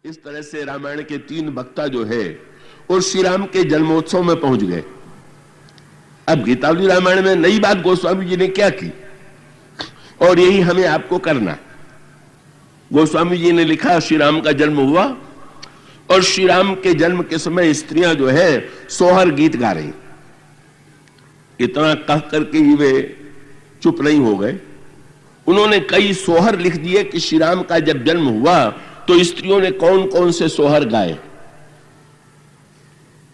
इस तरह से रामायण के 3 वक्ता जो है और श्री राम के जन्मोत्सव में पहुंच गए। अब गीतावली रामायण में नई बात गोस्वामी जी ने क्या की और यही हमें आपको करना। गोस्वामी जी ने लिखा श्री राम का जन्म हुआ और श्री राम के जन्म के समय स्त्रियां जो है सोहर गीत गा रही। इतना कह करके ही वे चुप नहीं हो गए। उन्होंने कई सोहर लिख दिए कि श्री राम का जब जन्म हुआ तो स्त्रियों ने कौन कौन से सोहर गाए।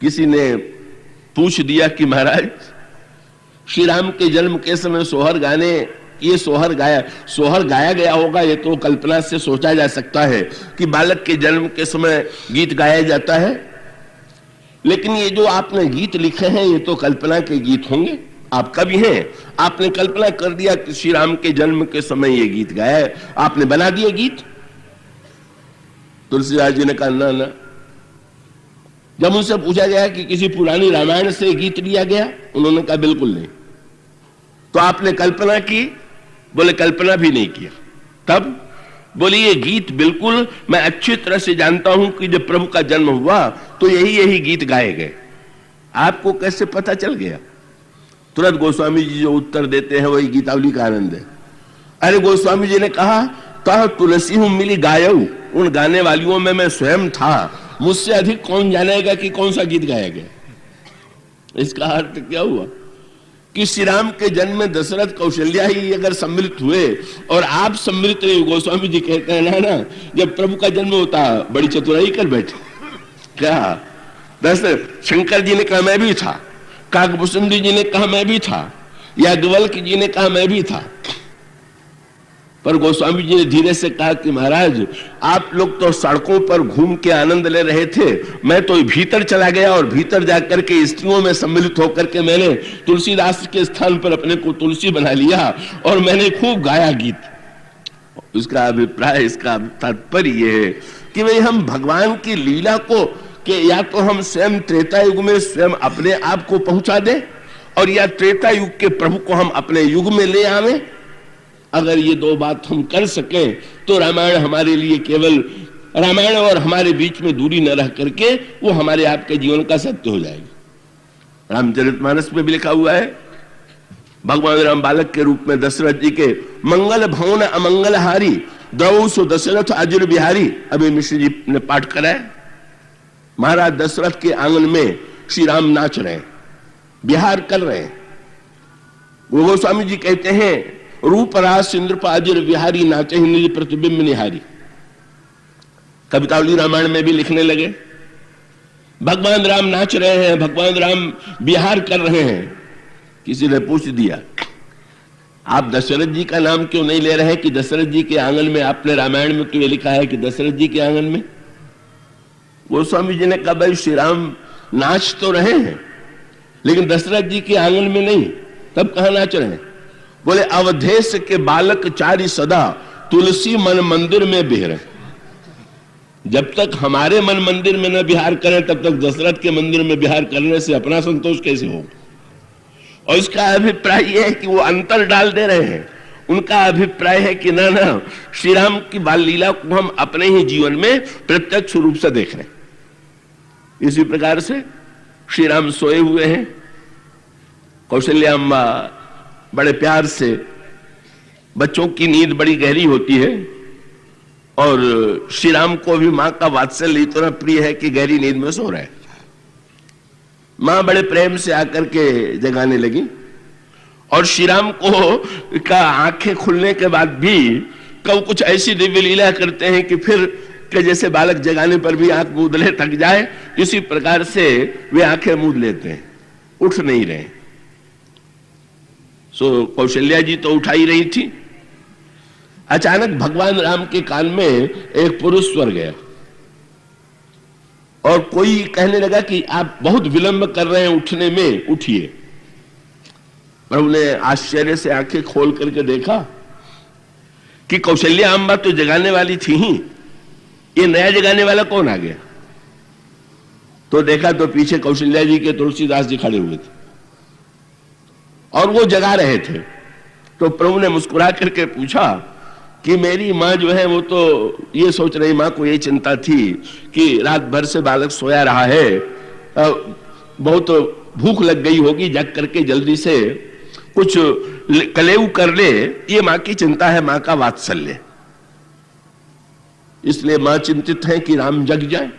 किसी ने पूछ दिया कि महाराज श्री राम के जन्म के समय सोहर गाने, ये सोहर गाया गया होगा, ये तो कल्पना से सोचा जा सकता है कि बालक के जन्म के समय गीत गाया जाता है, लेकिन ये जो आपने गीत लिखे हैं ये तो कल्पना के गीत होंगे। आप कवि हैं, आपने कल्पना कर दिया कि श्री राम के जन्म के समय ये गीत गाया है, आपने बना दिए गीत। तुलसीदास जी ने कहा ना ना। जब उनसे पूछा गया कि किसी पुरानी रामायण से गीत लिया गया, उन्होंने कहा बिल्कुल नहीं। तो आपने कल्पना की? बोले कल्पना भी नहीं किया। तब बोले ये गीत बिल्कुल मैं अच्छी तरह से जानता हूं कि जब प्रभु का जन्म हुआ तो यही गीत गाए गए। आपको कैसे पता चल गया? तुरंत गोस्वामी जी जो उत्तर देते हैं वही गीतावली का आनंद है। अरे गोस्वामी जी ने कहा तह तुलसी हूं मिली गायऊ, उन गाने वालियों में मैं स्वयं था, मुझसे अधिक कौन जानेगा कि कौन सा गीत गाया गया। इसका अर्थ क्या हुआ कि श्री राम के जन्म में दशरथ कौशल्या ही अगर सम्मिलित हुए और आप सम्मिलित नहीं। गोस्वामी जी कहते हैं ना जब प्रभु का जन्म होता बड़ी चतुराई कर बैठे। क्या दशरथ शंकर जी ने कहा मैं भी था, काकभूषण जी ने कहा मैं भी था, याज्ञवल्क्य जी ने कहा मैं भी था। पर गोस्वामी जी ने धीरे से कहा कि महाराज आप लोग तो सड़कों पर घूम के आनंद ले रहे थे, मैं तो भीतर चला गया और भीतर जाकर के स्त्रियों में सम्मिलित होकर के मैंने तुलसीदास के स्थान पर अपने को तुलसी बना लिया और मैंने खूब गाया गीत। इसका अभिप्राय, इसका तात्पर्य यह है कि भाई हम भगवान की लीला को कि या तो हम स्वयं त्रेता युग में स्वयं अपने आप को पहुंचा दें और या त्रेता युग के प्रभु को हम अपने युग में ले आवें। अगर ये 2 बात हम कर सकें तो रामायण हमारे लिए केवल रामायण और हमारे बीच में दूरी न रह करके वो हमारे आपके जीवन का सत्य हो जाएगी। रामचरितमानस में भी लिखा हुआ है भगवान राम बालक के रूप में दशरथ जी के मंगल भवन अमंगल हारी द्रौ सो दशरथ अजुर बिहारी। अभी मिश्र जी ने पाठ कराया। महाराज दशरथ के आंगन में श्री राम नाच रहे हैं, बिहार कर रहे हैं। गोस्वामी जी कहते हैं रूप रास इंद्रपाजिर बिहारी नाचे निज प्रतिबिंब निहारी। कवितावली रामायण में भी लिखने लगे भगवान राम नाच रहे हैं, भगवान राम बिहार कर रहे हैं। किसी ने पूछ दिया आप दशरथ जी का नाम क्यों नहीं ले रहे कि दशरथ जी के आंगन में आपने रामायण में क्यों लिखा है कि दशरथ जी के आंगन में? गोस्वामी जी ने कहा भाई श्री राम नाच तो रहे हैं लेकिन दशरथ जी के आंगन में नहीं। तब कहां नाच रहे हैं? बोले अवधेश के बालक चारी सदा तुलसी मन मंदिर में बिहरे। जब तक हमारे मन मंदिर में न बिहार करें तब तक दशरथ के मंदिर में बिहार करने से अपना संतोष कैसे होगा? और इसका अभिप्राय यह है कि वो अंतर डाल दे रहे हैं। उनका अभिप्राय है कि ना ना श्री राम की बाल लीला को हम अपने ही जीवन में प्रत्यक्ष रूप से देख रहे हैं। इसी प्रकार से श्री राम सोए हुए हैं, कौशल्या अम्मा बड़े प्यार से, बच्चों की नींद बड़ी गहरी होती है और श्री राम को भी मां का वात्सल्य इतना प्रिय है कि गहरी नींद में सो रहे हैं। मां बड़े प्रेम से आकर के जगाने लगी और श्री राम को का आंखें खुलने के बाद भी कब कुछ ऐसी दिव्य लीला करते हैं कि फिर कि जैसे बालक जगाने पर भी आंख मूंद ले थक जाए, इसी प्रकार से वे आंखें मूंद लेते हैं, उठ नहीं रहे। सो कौशल्या जी तो उठा ही रही थी। अचानक भगवान राम के कान में एक पुरुष स्वर गया और कोई कहने लगा कि आप बहुत विलंब कर रहे हैं उठने में, उठिए। प्रभु ने आश्चर्य से आंखें खोल करके देखा कि कौशल्या अम्बा तो जगाने वाली थी ही, ये नया जगाने वाला कौन आ गया? तो देखा तो पीछे कौशल्या जी के तुलसीदास जी खड़े हुए थे और वो जगा रहे थे। तो प्रभु ने मुस्कुरा करके पूछा कि मेरी माँ जो है वो तो ये सोच रही, माँ को ये चिंता थी कि रात भर से बालक सोया रहा है, बहुत भूख लग गई होगी, जग करके जल्दी से कुछ कलेऊ कर ले, ये माँ की चिंता है, माँ का वात्सल्य। इसलिए माँ चिंतित है कि राम जग जाए।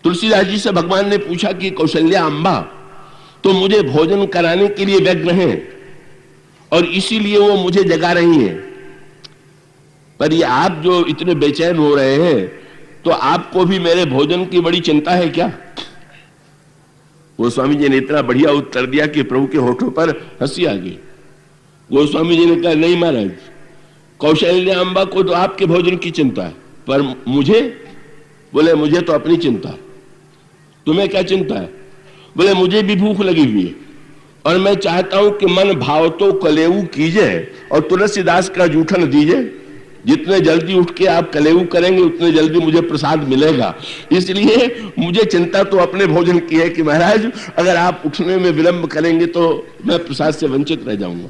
तुलसीदास जी से भगवान ने पूछा कि कौशल्या अम्बा तो मुझे भोजन कराने के लिए व्यग्र हैं और इसीलिए वो मुझे जगा रही हैं, पर ये आप जो इतने बेचैन हो रहे हैं तो आपको भी मेरे भोजन की बड़ी चिंता है क्या? गोस्वामी जी ने इतना बढ़िया उत्तर दिया कि प्रभु के होठों पर हंसी आ गई। गोस्वामी जी ने कहा, नहीं महाराज, कौशल्या अम्बा को तो आपके भोजन की चिंता है, पर मुझे? बोले मुझे तो अपनी चिंता है। तुम्हें क्या चिंता है? बोले मुझे भी भूख लगी हुई है और मैं चाहता हूं कि मन भाव तो कलेऊ कीजिए और तुलसीदास का जूठन दीजिए। जितने जल्दी उठ के आप कलेऊ करेंगे उतने जल्दी मुझे प्रसाद मिलेगा, इसलिए मुझे चिंता तो अपने भोजन की है कि महाराज अगर आप उठने में विलंब करेंगे तो मैं प्रसाद से वंचित रह जाऊंगा।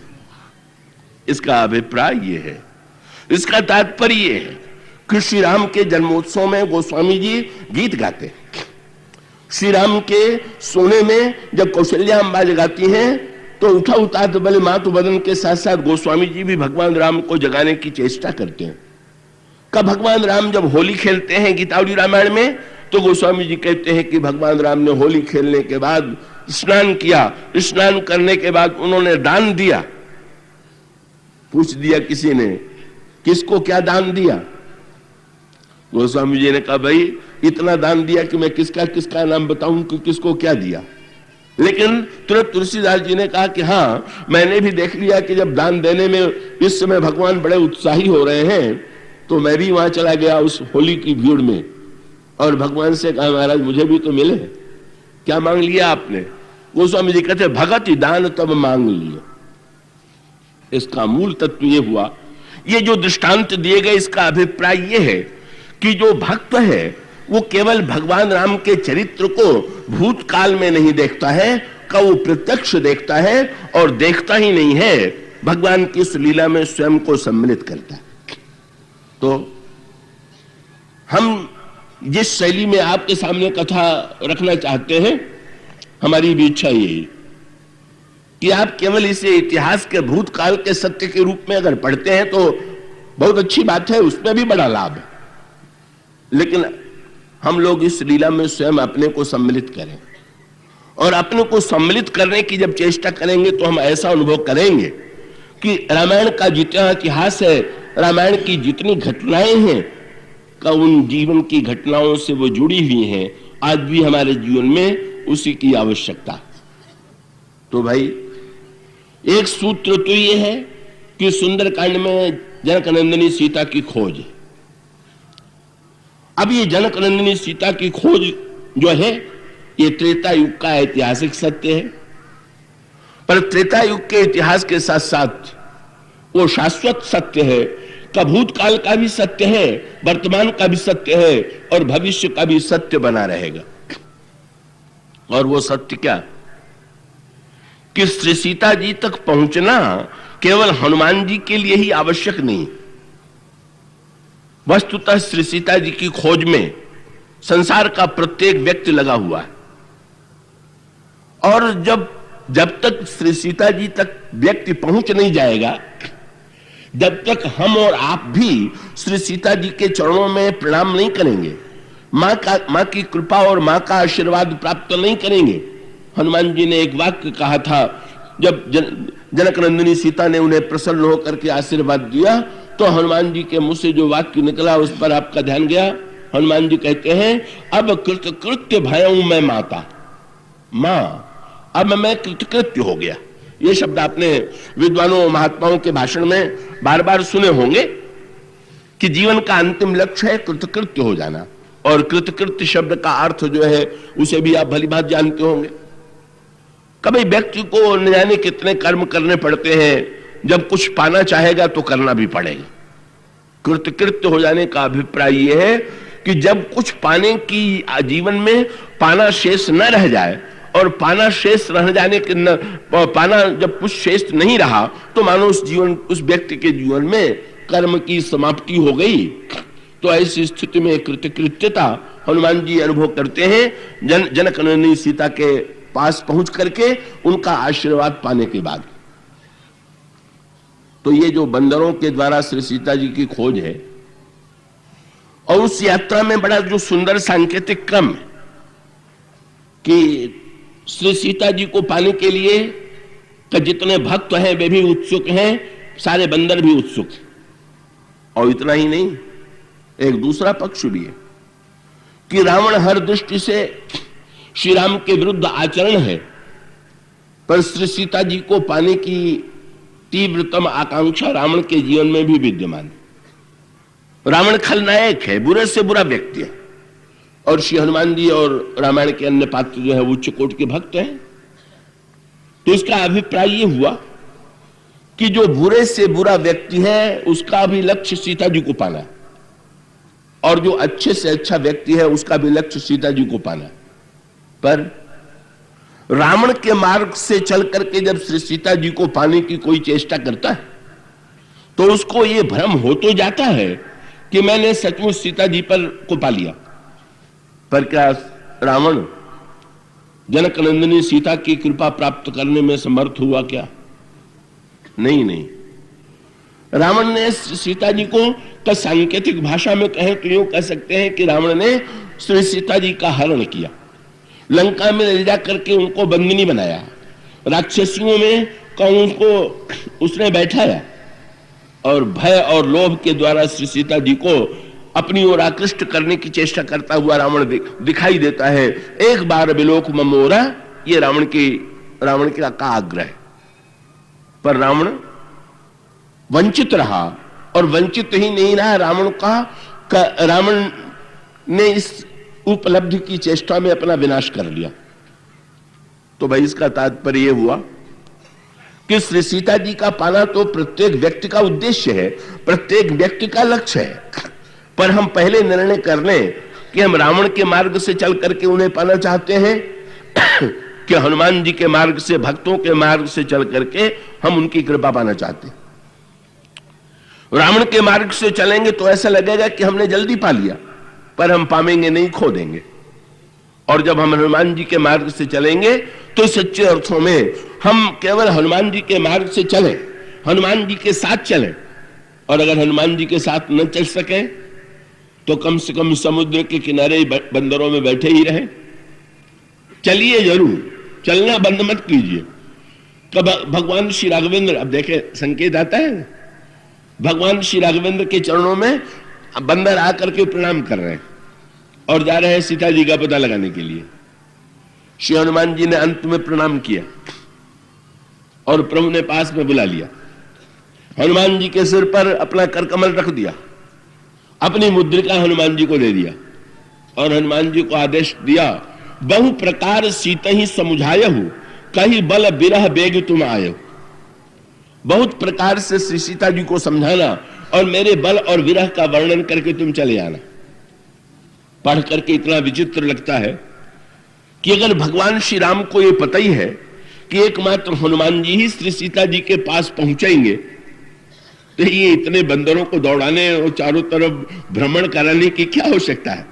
इसका अभिप्राय ये है, इसका तात्पर्य ये है कि श्री राम के जन्मोत्सव में गोस्वामी जी गीत गाते हैं। श्री राम के सोने में जब कौशल्या अम्बा जगाती हैं तो उठा उठा तो बले मातु बदन के साथ साथ गोस्वामी जी भी भगवान राम को जगाने की चेष्टा करते हैं। कब भगवान राम जब होली खेलते हैं गीतावली रामायण में तो गोस्वामी जी कहते हैं कि भगवान राम ने होली खेलने के बाद स्नान किया, स्नान करने के बाद उन्होंने दान दिया। पूछ दिया किसी ने, किसको क्या दान दिया? गोस्वामी जी ने कहा, भाई इतना दान दिया कि मैं किसका किसका नाम बताऊं कि किसको क्या दिया। लेकिन तुरंत तुलसीदास जी ने कहा कि हाँ, मैंने भी देख लिया कि जब दान देने में इस समय भगवान बड़े उत्साही हो रहे हैं तो मैं भी वहां चला गया उस होली की भीड़ में और भगवान से कहा, महाराज मुझे भी तो मिले। क्या मांग लिया आपने? गोस्वामी जी कहते भगत ही दान तब मांग लिए। इसका मूल तत्व ये हुआ, ये जो दृष्टांत दिए गए इसका अभिप्राय ये है कि जो भक्त है वो केवल भगवान राम के चरित्र को भूतकाल में नहीं देखता है, का वो प्रत्यक्ष देखता है और देखता ही नहीं है, भगवान की इस लीला में स्वयं को सम्मिलित करता है। तो हम जिस शैली में आपके सामने कथा रखना चाहते हैं, हमारी भी इच्छा यही कि आप केवल इसे इतिहास के भूतकाल के सत्य के रूप में अगर पढ़ते हैं तो बहुत अच्छी बात है, उसमें भी बड़ा लाभ है, लेकिन हम लोग इस लीला में स्वयं अपने को सम्मिलित करें और अपने को सम्मिलित करने की जब चेष्टा करेंगे तो हम ऐसा अनुभव करेंगे कि रामायण का जितना इतिहास है, रामायण की जितनी घटनाएं हैं का उन जीवन की घटनाओं से वो जुड़ी हुई हैं। आज भी हमारे जीवन में उसी की आवश्यकता। तो भाई एक सूत्र तो ये है कि सुंदरकांड में जनकनंदिनी सीता की खोज है। अब ये जनकनंदिनी सीता की खोज जो है ये त्रेता युग का ऐतिहासिक सत्य है, पर त्रेता युग के इतिहास के साथ साथ वो शाश्वत सत्य है, का भूतकाल का भी सत्य है, वर्तमान का भी सत्य है और भविष्य का भी सत्य बना रहेगा। और वो सत्य क्या कि श्री सीता जी तक पहुंचना केवल हनुमान जी के लिए ही आवश्यक नहीं, वस्तुतः श्री सीता जी की खोज में संसार का प्रत्येक व्यक्ति लगा हुआ है। और जब तक श्री सीता जी तक व्यक्ति पहुंच नहीं जाएगा, जब तक हम और आप भी श्री सीता जी के चरणों में प्रणाम नहीं करेंगे, मां की कृपा और मां का आशीर्वाद प्राप्त नहीं करेंगे। हनुमान जी ने एक वाक्य कहा था, जब जनकनंदिनी सीता ने उन्हें प्रसन्न होकर के आशीर्वाद दिया तो हनुमान जी के मुंह से जो वाक्य निकला उस पर आपका ध्यान गया। हनुमान जी कहते हैं, अब कृतकृत्य भयऊं मैं माता, मां अब मैं कृतकृत्य हो गया। ये शब्द आपने विद्वानों महात्माओं के भाषण में बार बार सुने होंगे कि जीवन का अंतिम लक्ष्य है कृतकृत्य हो जाना, और कृतकृत्य शब्द का अर्थ जो है उसे भी आप भली बात जानते होंगे। कभी व्यक्ति को न जाने कितने कर्म करने पड़ते हैं, जब कुछ पाना चाहेगा तो करना भी पड़ेगा। कृतकृत्य हो जाने का अभिप्राय यह है कि जब कुछ पाने की जीवन में पाना शेष न रह जाए और पाना शेष रह जाने के पाना जब कुछ शेष नहीं रहा तो मानो उस व्यक्ति के जीवन में कर्म की समाप्ति हो गई। तो ऐसी स्थिति में कृतकृत्यता हनुमान जी अनुभव करते हैं जनक नंदिनी सीता के पास पहुंच करके उनका आशीर्वाद पाने के बाद। तो ये जो बंदरों के द्वारा श्री सीता जी की खोज है और उस यात्रा में बड़ा जो सुंदर सांकेतिक क्रम है कि श्री सीता जी को पाने के लिए जितने भक्त हैं वे भी उत्सुक हैं, सारे बंदर भी उत्सुक हैं। और इतना ही नहीं, एक दूसरा पक्ष भी है कि रावण हर दृष्टि से श्री राम के विरुद्ध आचरण है, पर श्री सीता जी को पाने की तीव्रतम आकांक्षा रावण के जीवन में भी विद्यमान है। रावण खलनायक है, बुरे से बुरा व्यक्ति है, और श्री हनुमान जी और रामायण के अन्य पात्र जो है उच्च कोटि के भक्त हैं। तो इसका अभिप्राय यह हुआ कि जो बुरे से बुरा व्यक्ति है उसका भी लक्ष्य सीता जी को पाना, और जो अच्छे से अच्छा व्यक्ति है उसका भी लक्ष्य सीता जी को पाना। पर रावण के मार्ग से चल करके जब श्री सीता जी को पाने की कोई चेष्टा करता है तो उसको यह भ्रम हो तो जाता है कि मैंने सचमुच सीता जी को पा लिया। पर क्या रावण जनक नंदिनी सीता की कृपा प्राप्त करने में समर्थ हुआ क्या? नहीं। रावण ने सीता जी को सांकेतिक भाषा में कहें तो यूं कह सकते हैं कि रावण ने श्री सीता जी का हरण किया, लंका में ले जा करके उनको बंदिनी बनाया, राक्षसियों में उनको उसने बैठाया, और भय और लोभ के द्वारा श्री सीता जी को अपनी ओर आकृष्ट करने की चेष्टा करता हुआ रावण दिखाई देता है। एक बार विलोक ममोरा, ये रावण का आग्रह है। पर रावण वंचित रहा, और वंचित ही नहीं रहा, रावण ने इस उपलब्धि की चेष्टा में अपना विनाश कर लिया। तो भाई इसका तात्पर्य यह हुआ कि श्री सीता जी का पाना तो प्रत्येक व्यक्ति का उद्देश्य है, प्रत्येक व्यक्ति का लक्ष्य है, पर हम पहले निर्णय कर लें कि हम रावण के मार्ग से चल करके उन्हें पाना चाहते हैं कि हनुमान जी के मार्ग से, भक्तों के मार्ग से चल करके हम उनकी कृपा पाना चाहते हैं। रावण के मार्ग से चलेंगे तो ऐसा लगेगा कि हमने जल्दी पा लिया, पर हम पाएंगे नहीं, खो देंगे। और जब हम हनुमान जी के मार्ग से चलेंगे तो सच्चे अर्थों में हम केवल हनुमान जी के मार्ग से चलें, हनुमान जी के साथ चलें, और अगर हनुमान जी के साथ न चल सके तो कम से कम समुद्र के किनारे बंदरों में बैठे ही रहें। चलिए जरूर, चलना बंद मत कीजिए। कब भगवान श्री राघवेंद्र, अब देखे संकेत आता है, भगवान श्री राघवेंद्र के चरणों में बंदर आकर के प्रणाम कर रहे हैं और जा रहे हैं सीता जी का पता लगाने के लिए। श्री हनुमान जी ने अंत में प्रणाम किया और प्रभु ने पास में बुला लिया, हनुमान जी के सिर पर अपना करकमल रख दिया, अपनी मुद्रिका हनुमान जी को दे दिया, और हनुमान जी को आदेश दिया, बहु प्रकार सीता ही समुझायहु, कहीं बल बिरह बेग तुम आयो। बहुत प्रकार से श्री सीता जी को समझाना और मेरे बल और विरह का वर्णन करके तुम चले आना। पढ़ करके इतना विचित्र लगता है कि अगर भगवान श्री राम को यह पता ही है कि एकमात्र हनुमान जी ही श्री सीता जी के पास पहुंचेंगे, तो ये इतने बंदरों को दौड़ाने और चारों तरफ भ्रमण कराने की क्या आवश्यकता है?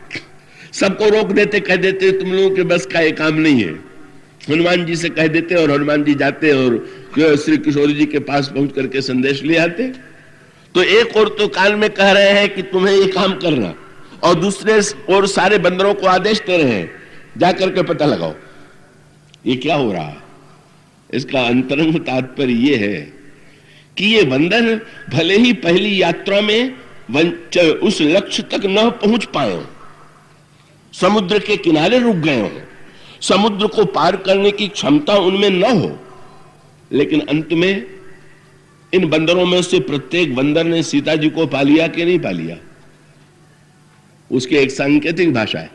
सबको रोक देते, कह देते तुम लोगों के बस का ये काम नहीं है। हनुमान जी से कह देते और हनुमान जी जाते और श्री किशोर जी के पास पहुंच करके संदेश ले आते। तो एक और तो काल में कह रहे हैं कि तुम्हें ये काम करना, और दूसरे और सारे बंदरों को आदेश दे रहे हैं जाकर के पता लगाओ। ये क्या हो रहा? इसका अंतरंग तात्पर्य ये है कि ये बंदर भले ही पहली यात्रा में उस लक्ष्य तक न पहुंच पाए, समुद्र के किनारे रुक गए हो, समुद्र को पार करने की क्षमता उनमें न हो, लेकिन अंत में इन बंदरों में से प्रत्येक बंदर ने सीता जी को पा लिया कि नहीं पा लिया, उसकी एक सांकेतिक भाषा है।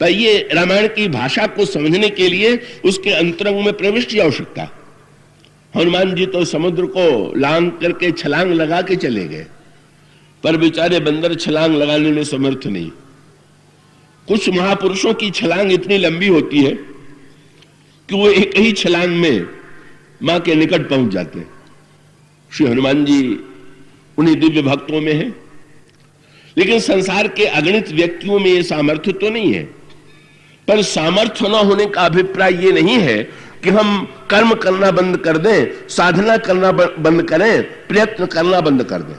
तो ये रामायण की भाषा को समझने के लिए उसके अंतरंग में प्रवेश की आवश्यकता। हनुमान जी तो समुद्र को लांग करके छलांग लगा के चले गए, पर बेचारे बंदर छलांग लगाने में समर्थ नहीं। कुछ महापुरुषों की छलांग इतनी लंबी होती है कि वो एक ही छलांग में मां के निकट पहुंच जाते हैं। श्री हनुमान जी उन्हीं दिव्य भक्तों में है। लेकिन संसार के अगणित व्यक्तियों में यह सामर्थ्य तो नहीं है। पर सामर्थ्य न होने का अभिप्राय यह नहीं है कि हम कर्म करना बंद कर दें, साधना करना बंद करें, प्रयत्न करना बंद कर दें।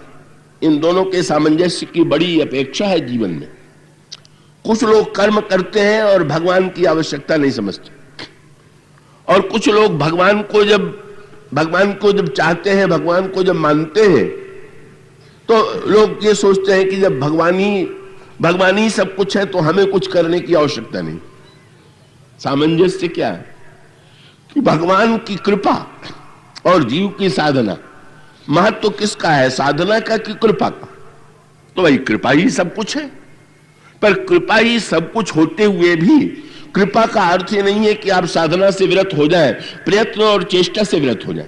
इन दोनों के सामंजस्य की बड़ी अपेक्षा है जीवन में। कुछ लोग कर्म करते हैं और भगवान की आवश्यकता नहीं समझते, और कुछ लोग भगवान को जब चाहते हैं, भगवान को जब मानते हैं, तो लोग ये सोचते हैं कि जब भगवान ही सब कुछ है तो हमें कुछ करने की आवश्यकता नहीं। सामंजस्य क्या है कि भगवान की कृपा और जीव की साधना, महत्व तो किसका है, साधना का कि कृपा का? तो भाई कृपा ही सब कुछ है। पर कृपा ही सब कुछ होते हुए भी कृपा का अर्थ ये नहीं है कि आप साधना से विरत हो जाएं, प्रयत्न और चेष्टा से विरत हो जाएं।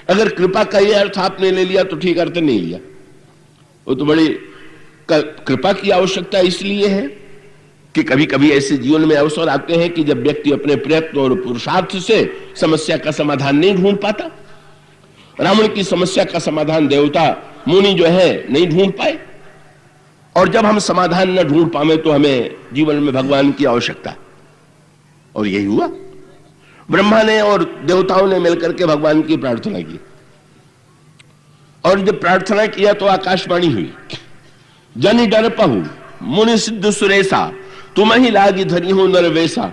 अगर कृपा का ये अर्थ आपने ले लिया तो ठीक अर्थ नहीं लिया। वो तो बड़ी कृपा की आवश्यकता इसलिए है कि कभी कभी ऐसे जीवन में अवसर आते हैं कि जब व्यक्ति अपने प्रयत्न और पुरुषार्थ से समस्या का समाधान नहीं ढूंढ पाता। रावण की समस्या का समाधान देवता मुनि जो है नहीं ढूंढ पाए, और जब हम समाधान न ढूंढ पाए तो हमें जीवन में भगवान की आवश्यकता। और यही हुआ, ब्रह्मा ने और देवताओं ने मिलकर के भगवान की प्रार्थना की, और जब प्रार्थना किया तो आकाशवाणी हुई, जनि डर पहु मुनि सिद्ध सुरेशा, तुम ही लागी धरी हो नरवेशा,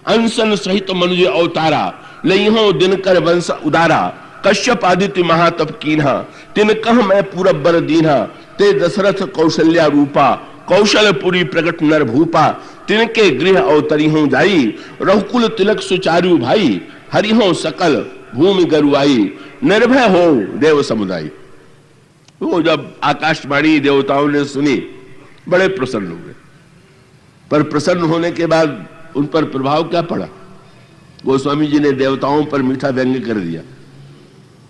अंसन सहित मनुज अवतारा, लई हो दिनकर वंश उदारा, कश्यप आदित्य महातप कीन्हा, तिन कह मैं पूरब बर दीन्हा, ते दशरथ कौशल्या रूपा, कौशलपुरी प्रकट नर भूपा, तिनके गृह अवतरी हूं जाई, रघुकुल तिलक सुचारु भाई, हरि हो सकल भूमि गरुआई, निर्भय हो देव समुदाय। वो जब आकाशवाणी देवताओं ने सुनी बड़े प्रसन्न हुए, पर प्रसन्न होने के बाद उन पर प्रभाव क्या पड़ा? गोस्वामी जी ने देवताओं पर मीठा व्यंग्य कर दिया,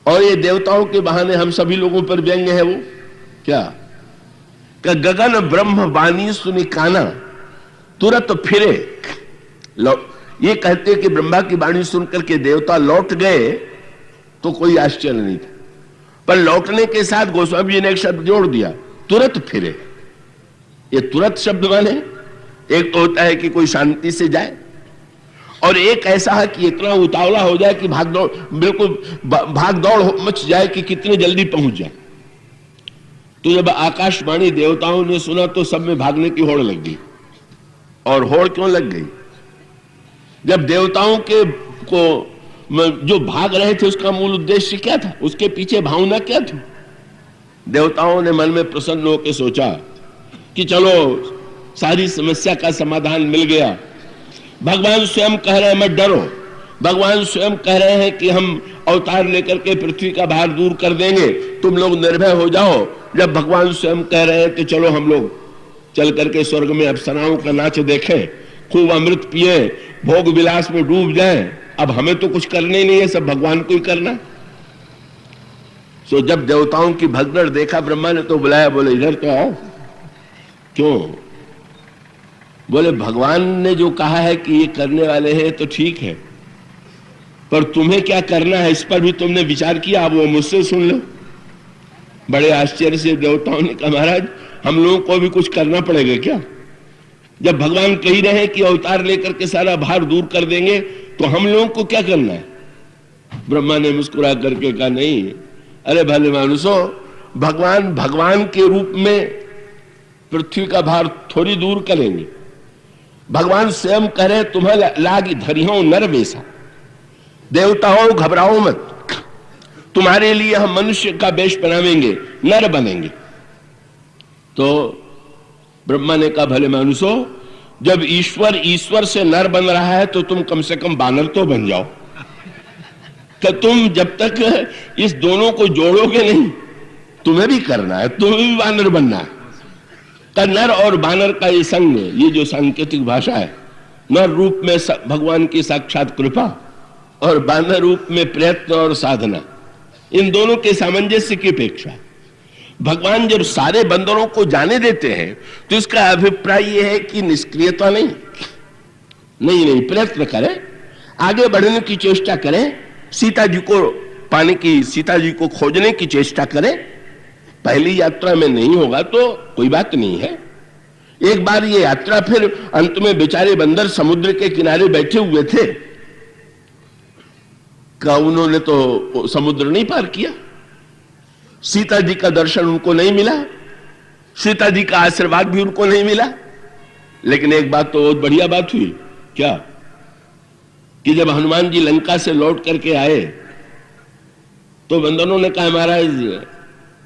और ये देवताओं के बहाने हम सभी लोगों पर व्यंग्य है। वो क्या? गगन ब्रह्म वाणी सुनि काना, तुरंत फिरे। ये कहते कि ब्रह्मा की वाणी सुनकर के देवता लौट गए तो कोई आश्चर्य नहीं था, पर लौटने के साथ गोस्वामी जी ने एक शब्द जोड़ दिया, तुरंत फिरे। ये तुरंत शब्द माने एक तो होता है कि कोई शांति से जाए, और एक ऐसा है कि इतना उतावला हो जाए कि बिल्कुल भाग दौड़ मच जाए कि कितने जल्दी पहुंच जाए। तो जब आकाशवाणी देवताओं ने सुना तो सब में भागने की होड़ लग गई। और होड़ क्यों लग गई? जब देवताओं के को जो भाग रहे थे उसका मूल उद्देश्य क्या था, उसके पीछे भावना क्या थी? देवताओं ने मन में प्रसन्न होकर सोचा कि चलो सारी समस्या का समाधान मिल गया। भगवान स्वयं कह रहे हैं मत डरो, भगवान स्वयं कह रहे हैं कि हम अवतार लेकर के पृथ्वी का भार दूर कर देंगे, तुम लोग निर्भय हो जाओ। जब भगवान स्वयं कह रहे हैं तो चलो हम लोग चल करके स्वर्ग में अप्सराओं का नाच देखें, खूब अमृत पिए, भोग विलास में डूब जाएं। अब हमें तो कुछ करने ही नहीं है, सब भगवान को ही करना। तो जब देवताओं की भगदड़ देखा ब्रह्मा ने तो बुलाया, बोले इधर तो आओ। क्यों? बोले भगवान ने जो कहा है कि ये करने वाले हैं तो ठीक है, पर तुम्हें क्या करना है इस पर भी तुमने विचार किया? अब वो मुझसे सुन लो। बड़े आश्चर्य से देवताओं ने कहा महाराज हम लोगों को भी कुछ करना पड़ेगा क्या? जब भगवान कह रहे हैं कि अवतार लेकर के सारा भार दूर कर देंगे तो हम लोगों को क्या करना है? ब्रह्मा ने मुस्कुरा करके कहा नहीं, अरे भले मानुसो, भगवान के रूप में पृथ्वी का भार थोड़ी दूर करेंगे। भगवान स्वयं कह रहे तुम्हें लागी धरियो नर वेशा, देवताओं घबराओ मत, तुम्हारे लिए हम मनुष्य का वेश बनावेंगे, नर बनेंगे। तो ब्रह्मा ने कहा भले मानुसो, जब ईश्वर से नर बन रहा है तो तुम कम से कम बानर तो बन जाओ। तो तुम जब तक इस दोनों को जोड़ोगे नहीं, तुम्हें भी करना है, तुम्हें भी बानर बनना है। तो नर और बानर का ये संग, ये जो सांकेतिक भाषा है, नर रूप में भगवान की साक्षात कृपा और बानर रूप में प्रयत्न और साधना, इन दोनों के सामंजस्य की अपेक्षा भगवान जब सारे बंदरों को जाने देते हैं तो इसका अभिप्राय यह है कि निष्क्रियता नहीं, प्रयत्न करें। आगे बढ़ने की चेष्टा करें, सीता जी को पाने की, सीता जी को खोजने की चेष्टा करें। पहली यात्रा में नहीं होगा तो कोई बात नहीं है। एक बार ये यात्रा, फिर अंत में बेचारे बंदर समुद्र के किनारे बैठे हुए थे, का उन्होंने तो समुद्र नहीं पार किया, सीता जी का दर्शन उनको नहीं मिला, सीता जी का आशीर्वाद भी उनको नहीं मिला। लेकिन एक बात तो बहुत बढ़िया बात हुई, क्या कि जब हनुमान जी लंका से लौट करके आए तो बंदरों ने कहा, महाराज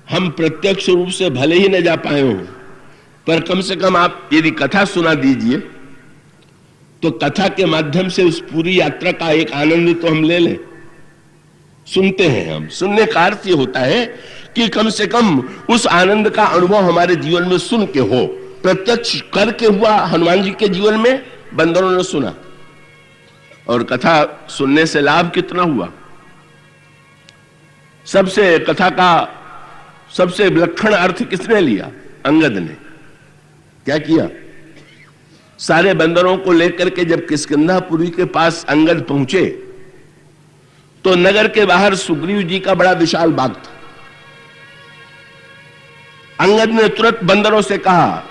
हम प्रत्यक्ष रूप से भले ही न जा पाए हो, पर कम से कम आप यदि कथा सुना दीजिए तो कथा के माध्यम से उस पूरी यात्रा का एक आनंद तो हम ले लें। सुनते हैं हम, सुनने का अर्थ ये होता है कि कम से कम उस आनंद का अनुभव हमारे जीवन में सुन के हो। प्रत्यक्ष करके हुआ हनुमान जी के जीवन में, बंदरों ने सुना। और कथा सुनने से लाभ कितना हुआ? सबसे कथा का सबसे विलक्षण अर्थ किसने लिया? अंगद ने। क्या किया? सारे बंदरों को लेकर के जब किष्किंधापुरी के पास अंगद पहुंचे तो नगर के बाहर सुग्रीव जी का बड़ा विशाल बाग था। अंगद ने तुरंत बंदरों से कहा,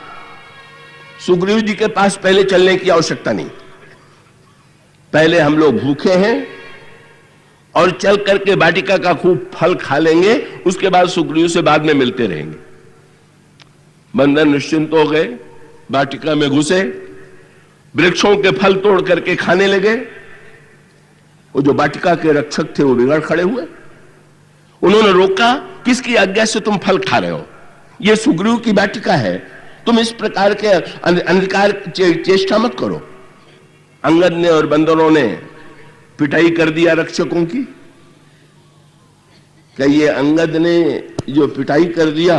सुग्रीव जी के पास पहले चलने की आवश्यकता नहीं, पहले हम लोग भूखे हैं और चल करके वाटिका का खूब फल खा लेंगे, उसके बाद सुग्रीव से बाद में मिलते रहेंगे। बंदर निश्चिंत हो गए, वाटिका में घुसे, वृक्षों के फल तोड़ करके खाने लगे। वो जो वाटिका के रक्षक थे वो बिगड़ खड़े हुए, उन्होंने रोका, किसकी आज्ञा से तुम फल खा रहे हो? ये सुग्रीव की वाटिका है, तुम इस प्रकार के अंधकार चेष्टा मत करो। अंगद ने और बंदरों ने पिटाई कर दिया रक्षकों की। क्या ये अंगद ने जो पिटाई कर दिया,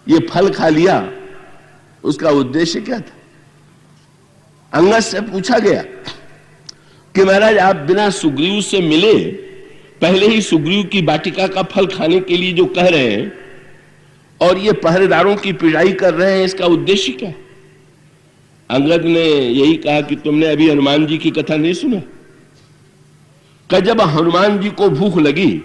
ये फल खा लिया, उसका उद्देश्य क्या था? अंगद से पूछा गया कि महाराज आप बिना सुग्रीव से मिले पहले ही सुग्रीव की वाटिका का फल खाने के लिए जो कह रहे हैं और ये पहरेदारों की पिटाई कर रहे हैं, इसका उद्देश्य क्या? अंगद ने यही कहा कि तुमने अभी हनुमान जी की कथा नहीं सुना? जब हनुमान जी को भूख लगी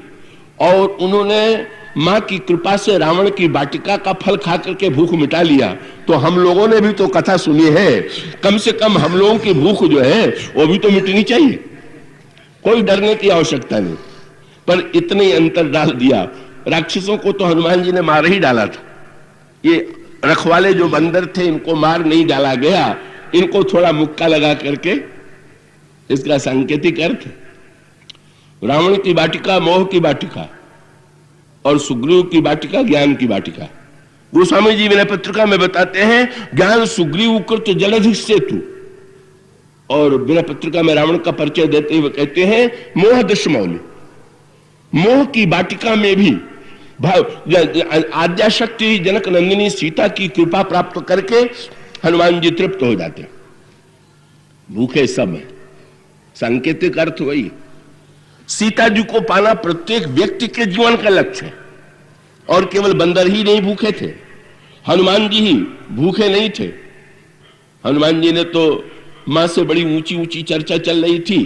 और उन्होंने मां की कृपा से रावण की वाटिका का फल खा करके भूख मिटा लिया, तो हम लोगों ने भी तो कथा सुनी है, कम से कम हम लोगों की भूख जो है वो भी तो मिटनी चाहिए। कोई डरने की आवश्यकता नहीं। पर इतने अंतर डाल दिया, राक्षसों को तो हनुमान जी ने मार ही डाला था, ये रखवाले जो बंदर थे इनको मार नहीं डाला गया, इनको थोड़ा मुक्का लगा करके, इसका सांकेतिक अर्थ रावण की वाटिका मोह की वाटिका और सुग्रीव की वाटिका ज्ञान की वाटिका। गोस्वामी जी विनय पत्रिका में बताते हैं, ज्ञान सुग्रीव कृत जलधि सेतु, और विनय पत्रिका में रावण का परिचय देते हुए कहते हैं मोह दशमौली, मोह की वाटिका में भी आद्याशक्ति जनक नंदिनी सीता की कृपा प्राप्त करके हनुमान जी तृप्त हो जाते हैं। भूखे सब है, सांकेतिक अर्थ वही। सीता जी को पाना प्रत्येक व्यक्ति के जीवन का लक्ष्य है, और केवल बंदर ही नहीं भूखे थे, हनुमान जी ही भूखे नहीं थे। हनुमान जी ने तो मां से बड़ी ऊंची ऊंची चर्चा चल रही थी,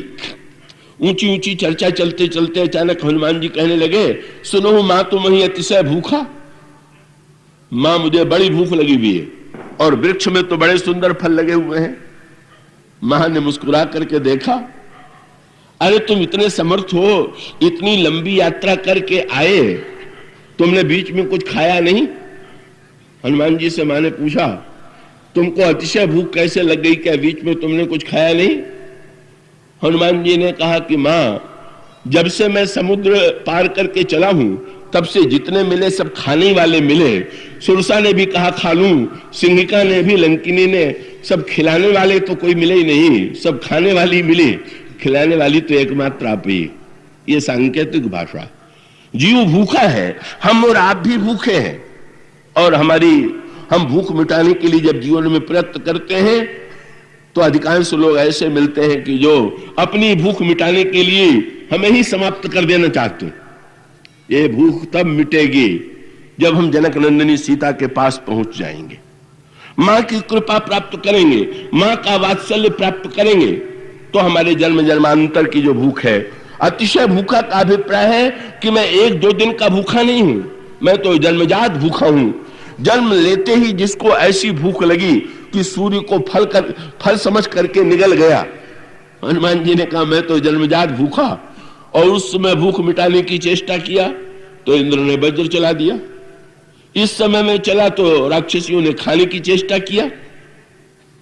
ऊंची ऊंची चर्चा चलते चलते अचानक हनुमान जी कहने लगे, सुनो मां तुम ही अतिशय भूखा, मां मुझे बड़ी भूख लगी हुई है, और वृक्ष में तो बड़े सुंदर फल लगे हुए हैं। मां ने मुस्कुरा करके देखा, अरे तुम इतने समर्थ हो, इतनी लंबी यात्रा करके आए, तुमने बीच में कुछ खाया नहीं? हनुमान जी से मां ने पूछा, तुमको अतिशय भूख कैसे लग गई, क्या बीच में तुमने कुछ खाया नहीं? हनुमान जी ने कहा कि मां, जब से मैं समुद्र पार करके चला हूं तब से जितने मिले सब खाने वाले मिले। सुरसा ने भी कहा खा लूं, सिंहिका ने भी, लंकिनी ने, सब खिलाने वाले तो कोई मिले ही नहीं, सब खाने वाली मिली, खिलाने वाली तो एकमात्र आप ही। ये सांकेतिक भाषा। जीव भूखा है, हम और आप भी भूखे हैं, और हम भूख मिटाने के लिए जब जीवन में प्रयत्न करते हैं तो अधिकांश लोग ऐसे मिलते हैं कि जो अपनी भूख मिटाने के लिए हमें ही समाप्त कर देना चाहते हैं। ये भूख तब मिटेगी जब हम जनक नंदिनी सीता के पास पहुंच जाएंगे, मां की कृपा प्राप्त करेंगे, मां का वात्सल्य प्राप्त करेंगे, तो हमारे जन्म जन्मांतर की जो भूख है, अतिशय भूखा का अभिप्राय है कि मैं 1-2 दिन का भूखा नहीं हूं, मैं तो जन्मजात भूखा हूं। जन्म लेते ही जिसको ऐसी भूख लगी कि सूर्य को फल समझ करके निगल गया, हनुमान जी ने कहा मैं तो जन्मजात भूखा, और उस समय भूख मिटाने की चेष्टा किया तो इंद्र ने वज्र चला दिया। इस समय में चला तो राक्षसियों ने खाने की चेष्टा किया।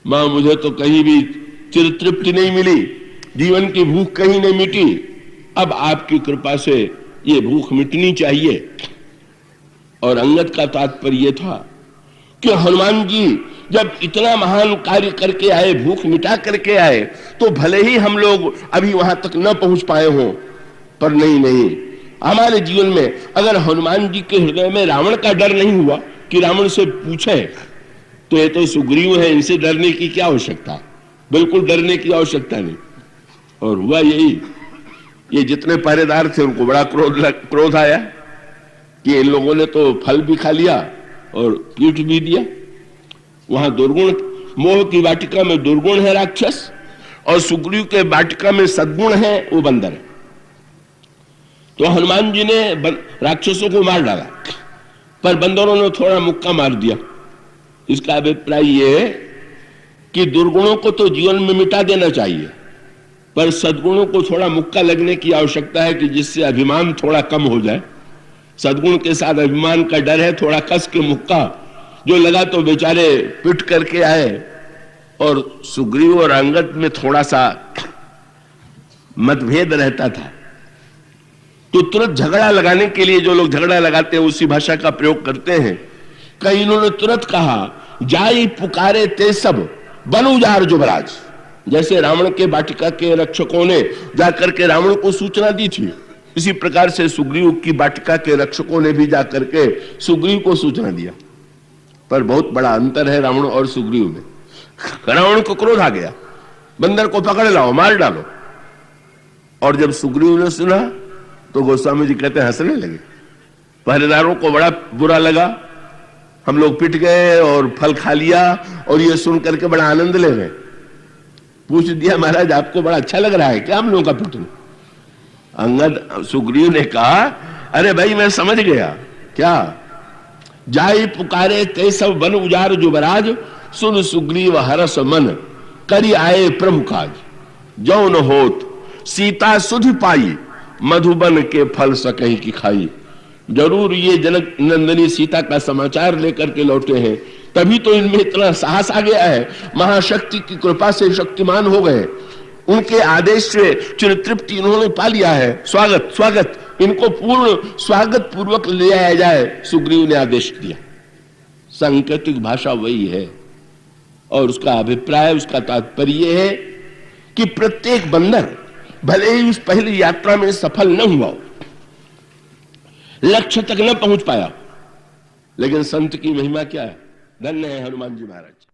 मां मुझे तो कहीं भी चिर तृप्ति नहीं मिली, जीवन की भूख कहीं नहीं मिटी, अब आपकी कृपा से ये भूख मिटनी चाहिए। और अंगद का तात्पर्य था कि हनुमान जी जब इतना महान कार्य करके आए, भूख मिटा करके आए, तो भले ही हम लोग अभी वहां तक न पहुंच पाए हों, पर नहीं, हमारे जीवन में अगर हनुमान जी के हृदय में रावण का डर नहीं हुआ कि रावण से पूछे, तो ये तो सुग्रीव है, इनसे डरने की क्या आवश्यकता, बिल्कुल डरने की आवश्यकता नहीं। और हुआ यही, ये जितने पहरेदार थे उनको बड़ा क्रोध आया कि इन लोगों ने तो फल भी खा लिया और पीट भी दिया। वहां दुर्गुण, मोह की वाटिका में दुर्गुण है राक्षस, और सुग्रीव के वाटिका में सद्गुण है, वो बंदर है। तो हनुमान जी ने राक्षसों को मार डाला, पर बंदरों ने थोड़ा मुक्का मार दिया। इसका अभिप्राय यह है कि दुर्गुणों को तो जीवन में मिटा देना चाहिए, पर सद्गुणों को थोड़ा मुक्का लगने की आवश्यकता है कि जिससे अभिमान थोड़ा कम हो जाए। सद्गुण के साथ अभिमान का डर है, थोड़ा कस के मुक्का जो लगा तो बेचारे पिट करके आए। और सुग्रीव और अंगद में थोड़ा सा मतभेद रहता था, तो तुरंत झगड़ा लगाने के लिए जो लोग झगड़ा लगाते हैं उसी भाषा का प्रयोग करते हैं। कई इन्होंने तुरंत कहा जाई पुकारे ते सब बन उजार जुबराज, जैसे रावण के वाटिका के रक्षकों ने जाकर के रावण को सूचना दी थी, इसी प्रकार से सुग्रीव की वाटिका के रक्षकों ने भी जाकर के सुग्रीव को सूचना दिया। पर बहुत बड़ा अंतर है रावण और सुग्रीव में। रावण को क्रोध आ गया, बंदर को पकड़ लाओ, मार डालो। और जब सुग्रीव ने सुना तो गोस्वामी जी कहते हैं हंसने लगे। पहरेदारों को बड़ा बुरा लगा, हम लोग पिट गए और फल खा लिया, और ये सुन करके बड़ा आनंद ले रहे। पूछ दिया महाराज आपको बड़ा अच्छा लग रहा है क्या हम लोगों का पिटना? अंगद सुग्रीव ने कहा अरे भाई मैं समझ गया, क्या जाई पुकारे ते सब बन उजार जुबराज, सुन सुग्रीव हरस मन करी आए प्रमुखाज, जौ न होत सीता सुधि पाई, मधुबन के फल सकहीं की खाई। जरूर ये जनक नंदनी सीता का समाचार लेकर के लौटे हैं, तभी तो इनमें इतना साहस आ गया है। महाशक्ति की कृपा से शक्तिमान हो गए, उनके आदेश से चिर तृप्ति इन्होंने पा लिया है। स्वागत स्वागत, इनको पूर्ण स्वागत पूर्वक ले आया जाए, सुग्रीव ने आदेश दिया। सांकेतिक भाषा वही है, और उसका अभिप्राय, उसका तात्पर्य है कि प्रत्येक बंदर भले ही उस पहली यात्रा में सफल न हुआ, लक्ष्य तक न पहुंच पाया, लेकिन संत की महिमा क्या है। धन्य है हनुमान जी महाराज।